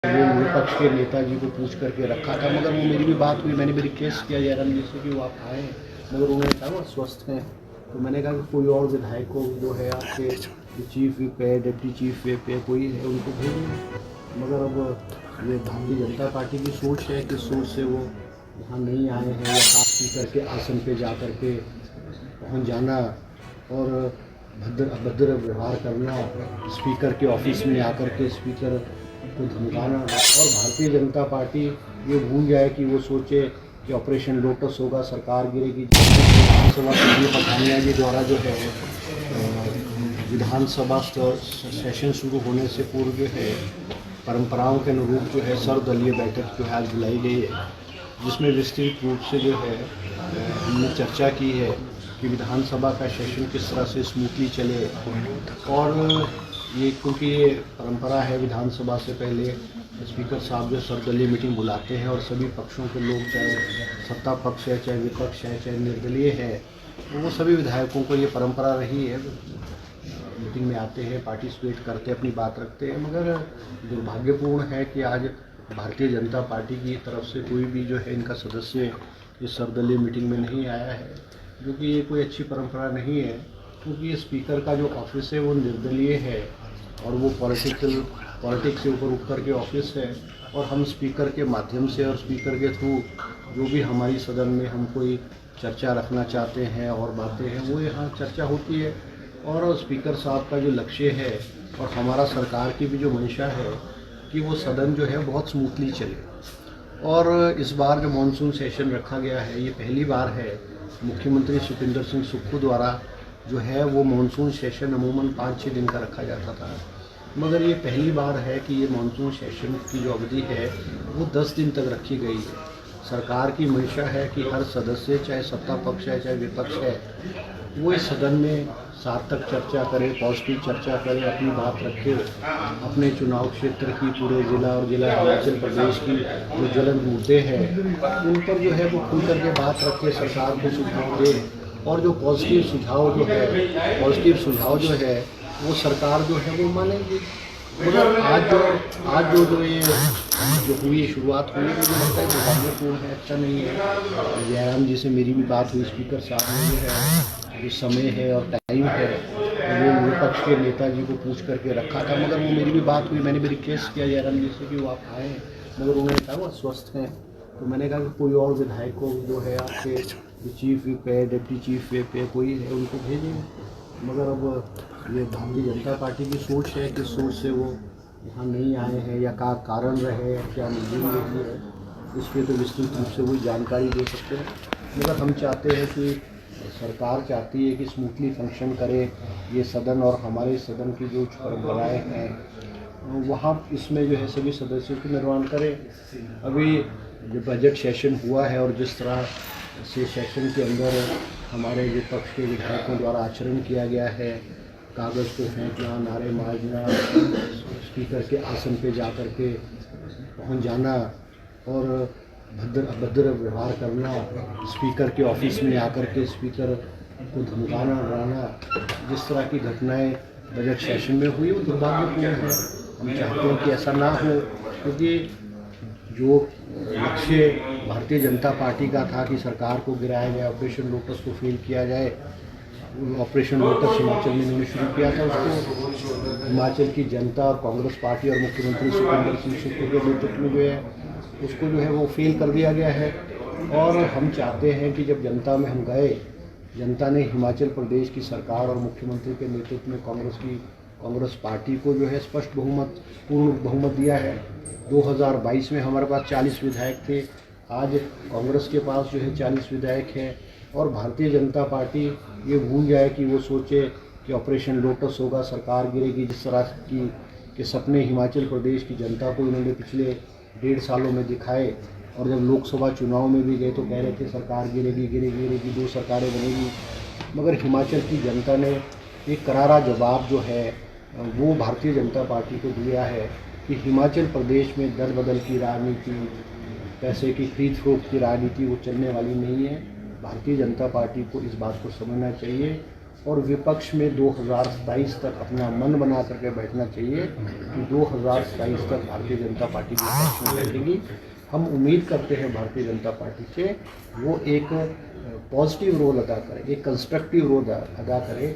वो विपक्ष के नेताजी को पूछ करके रखा था, मगर वो मेरी भी बात हुई, मैंने भी रिक्वेस्ट किया जयराम जी से कि वो आप आएँ, मगर उन्होंने कहा वो स्वस्थ हैं। तो मैंने कहा कि कोई और विधायक को जो है आपके चीफ विप है, डिप्टी चीफ विप है, कोई है, उनको भेजें। मगर अब ये भारतीय जनता पार्टी की सोच है कि सोच से वो यहाँ नहीं आए हैं, या स्पीकर के आसन पे जा कर के पहुँच जाना और अभद्र व्यवहार करना, स्पीकर के ऑफिस में आकर के स्पीकर को धमकाना। और भारतीय जनता पार्टी ये भूल जाए कि वो सोचे कि ऑपरेशन लोटस होगा, सरकार गिरेगी। विधानसभा के लिए पठानिया जी द्वारा जो है विधानसभा सेशन शुरू होने से पूर्व जो है परंपराओं के अनुरूप जो है सर्वदलीय बैठक जो है आज बुलाई गई है, जिसमें विस्तृत रूप से जो है हमने चर्चा की है कि विधानसभा का सेशन किस तरह से स्मूथली चले। और ये क्योंकि ये परंपरा है, विधानसभा से पहले स्पीकर साहब जो सर्वदलीय मीटिंग बुलाते हैं और सभी पक्षों के लोग, चाहे सत्ता पक्ष है, चाहे विपक्ष है, चाहे निर्दलीय है, वो सभी विधायकों को ये परंपरा रही है, मीटिंग में आते हैं, पार्टिसिपेट करते हैं, अपनी बात रखते हैं। मगर दुर्भाग्यपूर्ण है कि आज भारतीय जनता पार्टी की तरफ से कोई भी जो है इनका सदस्य इस सर्वदलीय मीटिंग में नहीं आया है, जो कि ये कोई अच्छी परंपरा नहीं है। क्योंकि ये स्पीकर का जो ऑफिस है वो निर्दलीय है और वो पॉलिटिक्स से ऊपर उठ कर के ऑफिस है, और हम स्पीकर के माध्यम से और स्पीकर के थ्रू जो भी हमारी सदन में हम कोई चर्चा रखना चाहते हैं और बातें हैं वो यहाँ चर्चा होती है। और स्पीकर साहब का जो लक्ष्य है और हमारा सरकार की भी जो मंशा है कि वो सदन जो है बहुत स्मूथली चले। और इस बार जो मानसून सेशन रखा गया है, ये पहली बार है। मुख्यमंत्री सुखविंदर सिंह सुक्खू द्वारा जो है वो मानसून सेशन अमूमन 5-6 दिन का रखा जाता था, मगर ये पहली बार है कि ये मानसून सेशन की जो अवधि है वो 10 दिन तक रखी गई है। सरकार की मंशा है कि हर सदस्य, चाहे सत्ता पक्ष है चाहे विपक्ष है, वो इस सदन में सार्थक चर्चा करे, पॉजिटिव चर्चा करे, अपनी बात रखे, अपने चुनाव क्षेत्र की, पूरे जिला और जिला हिमाचल प्रदेश की जो ज्वलंत मुद्दे हैं उन पर जो है वो खुल करके बात रखे, सरकार को सुझाव दे। और जो पॉजिटिव सुझाव जो है वो सरकार जो है वो मानेगी। मगर आज जो ये हुई शुरुआत हुई, मुझे लगता है दुर्भाग्यपूर्ण है, अच्छा नहीं है। जयराम जी से मेरी भी बात हुई, स्पीकर साहब ने जो है जो समय है और टाइम है वो विपक्ष के नेताजी को पूछ करके रखा था, मगर वो मेरी भी बात हुई, मैंने भी रिक्वेस्ट किया जयराम जी से कि वो आप आएँ, मगर उन्होंने कहा वो स्वस्थ हैं। तो मैंने कहा कि कोई और विधायक को जो है आपके चीफ विप है, डिप्टी चीफ विप है, कोई है, उनको भेजें। मगर अब ये भारतीय जनता पार्टी की सोच है कि सोच से वो यहाँ नहीं आए हैं, या का कारण रहे, क्या मीटिंग रही है, इस पर तो विस्तृत रूप से वही जानकारी दे सकते हैं। मगर हम चाहते हैं कि सरकार चाहती है कि स्मूथली फंक्शन करे ये सदन, और हमारे सदन की जो परंपराएँ हैं वहाँ इसमें जो है सभी सदस्यों को निर्वहन करें। अभी जो बजट सेशन हुआ है और जिस तरह से सेशन के अंदर हमारे विपक्ष के विधायकों द्वारा आचरण किया गया है, कागज़ को फेंकना, नारे मारना, स्पीकर के आसन पे जा कर के पहुँच जाना और अभद्र व्यवहार करना, स्पीकर के ऑफिस में आकर के स्पीकर को धमकाना, डराना, जिस तरह की घटनाएं बजट सेशन में हुई वो दुर्भाग्यपूर्ण है। हम चाहते हैं कि ऐसा ना हो, क्योंकि जो लक्ष्य भारतीय जनता पार्टी का था कि सरकार को गिराया जाए, ऑपरेशन लोटस को फेल किया जाए, ऑपरेशन लोटस हिमाचल में इन्होंने शुरू किया था, उसको हिमाचल की जनता और कांग्रेस पार्टी और मुख्यमंत्री सुखविंदर सिंह सुक्खू के नेतृत्व में जो है उसको जो है वो फेल कर दिया गया है। और हम चाहते हैं कि जब जनता में हम गए, जनता ने हिमाचल प्रदेश की सरकार और मुख्यमंत्री के नेतृत्व में कांग्रेस पार्टी को जो है स्पष्ट पूर्ण बहुमत दिया है। 2022 में हमारे पास 40 विधायक थे, आज कांग्रेस के पास जो है 40 विधायक हैं। और भारतीय जनता पार्टी ये भूल जाए कि वो सोचे कि ऑपरेशन लोटस होगा, सरकार गिरेगी, जिस तरह की के सपने हिमाचल प्रदेश की जनता को इन्होंने पिछले 1.5 सालों में दिखाए। और जब लोकसभा चुनाव में भी गए तो कह रहे थे सरकार गिरेगी, 2 सरकारें बनेगी। मगर हिमाचल की जनता ने एक करारा जवाब जो है वो भारतीय जनता पार्टी को दिया है कि हिमाचल प्रदेश में दल बदल की राजनीति, पैसे की खरीद फरोख्त की राजनीति वो चलने वाली नहीं है। भारतीय जनता पार्टी को इस बात को समझना चाहिए और विपक्ष में 2027 तक अपना मन बना करके बैठना चाहिए कि 2027 तक भारतीय जनता पार्टी विपक्ष में बैठेगी। हम उम्मीद करते हैं भारतीय जनता पार्टी से वो एक पॉजिटिव रोल अदा करे, एक कंस्ट्रक्टिव रोल अदा करे